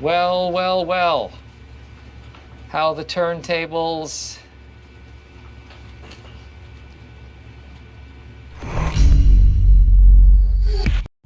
Well, well, well. How the turntables?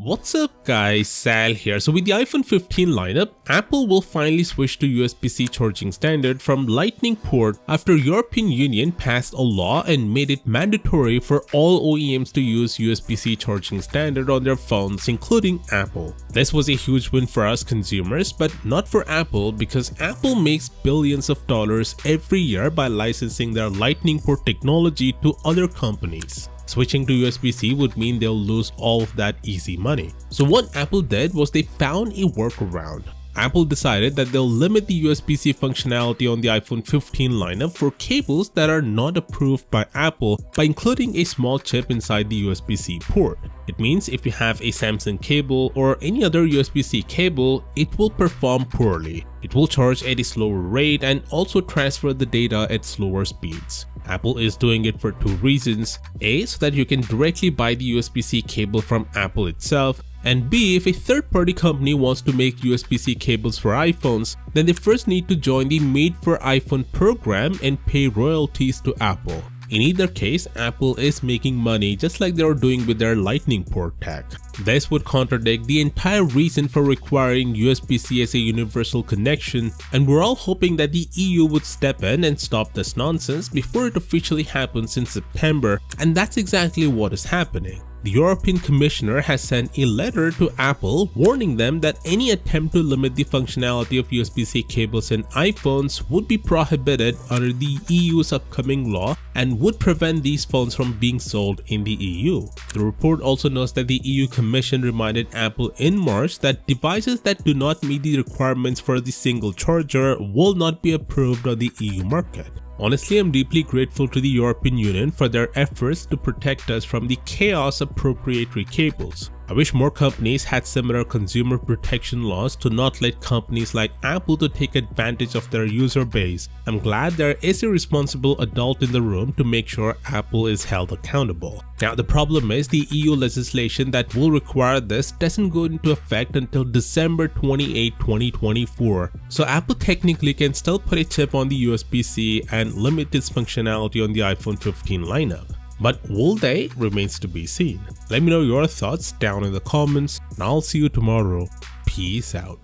What's up guys, Sal here. So with the iPhone 15 lineup, Apple will finally switch to USB-C charging standard from Lightning port after European Union passed a law and made it mandatory for all OEMs to use USB-C charging standard on their phones, including Apple. This was a huge win for us consumers, but not for Apple because Apple makes billions of dollars every year by licensing their Lightning port technology to other companies. Switching to USB-C would mean they'll lose all of that easy money. So what Apple did was they found a workaround. Apple decided that they'll limit the USB-C functionality on the iPhone 15 lineup for cables that are not approved by Apple by including a small chip inside the USB-C port. It means if you have a Samsung cable or any other USB-C cable, it will perform poorly. It will charge at a slower rate and also transfer the data at slower speeds. Apple is doing it for two reasons: A, so that you can directly buy the USB-C cable from Apple itself, and B, if a third-party company wants to make USB-C cables for iPhones, then they first need to join the Made for iPhone program and pay royalties to Apple. In either case, Apple is making money just like they are doing with their Lightning port tech. This would contradict the entire reason for requiring USB-C as a universal connection, and we're all hoping that the EU would step in and stop this nonsense before it officially happens in September, and that's exactly what is happening. The European Commissioner has sent a letter to Apple warning them that any attempt to limit the functionality of USB-C cables in iPhones would be prohibited under the EU's upcoming law and would prevent these phones from being sold in the EU. The report also notes that the EU Commission reminded Apple in March that devices that do not meet the requirements for the single charger will not be approved on the EU market. Honestly, I'm deeply grateful to the European Union for their efforts to protect us from the chaos of proprietary cables. I wish more companies had similar consumer protection laws to not let companies like Apple to take advantage of their user base. I'm glad there is a responsible adult in the room to make sure Apple is held accountable. Now the problem is the EU legislation that will require this doesn't go into effect until December 28, 2024. So Apple technically can still put a chip on the USB-C and limit its functionality on the iPhone 15 lineup. But will they? Remains to be seen. Let me know your thoughts down in the comments, and I'll see you tomorrow. Peace out.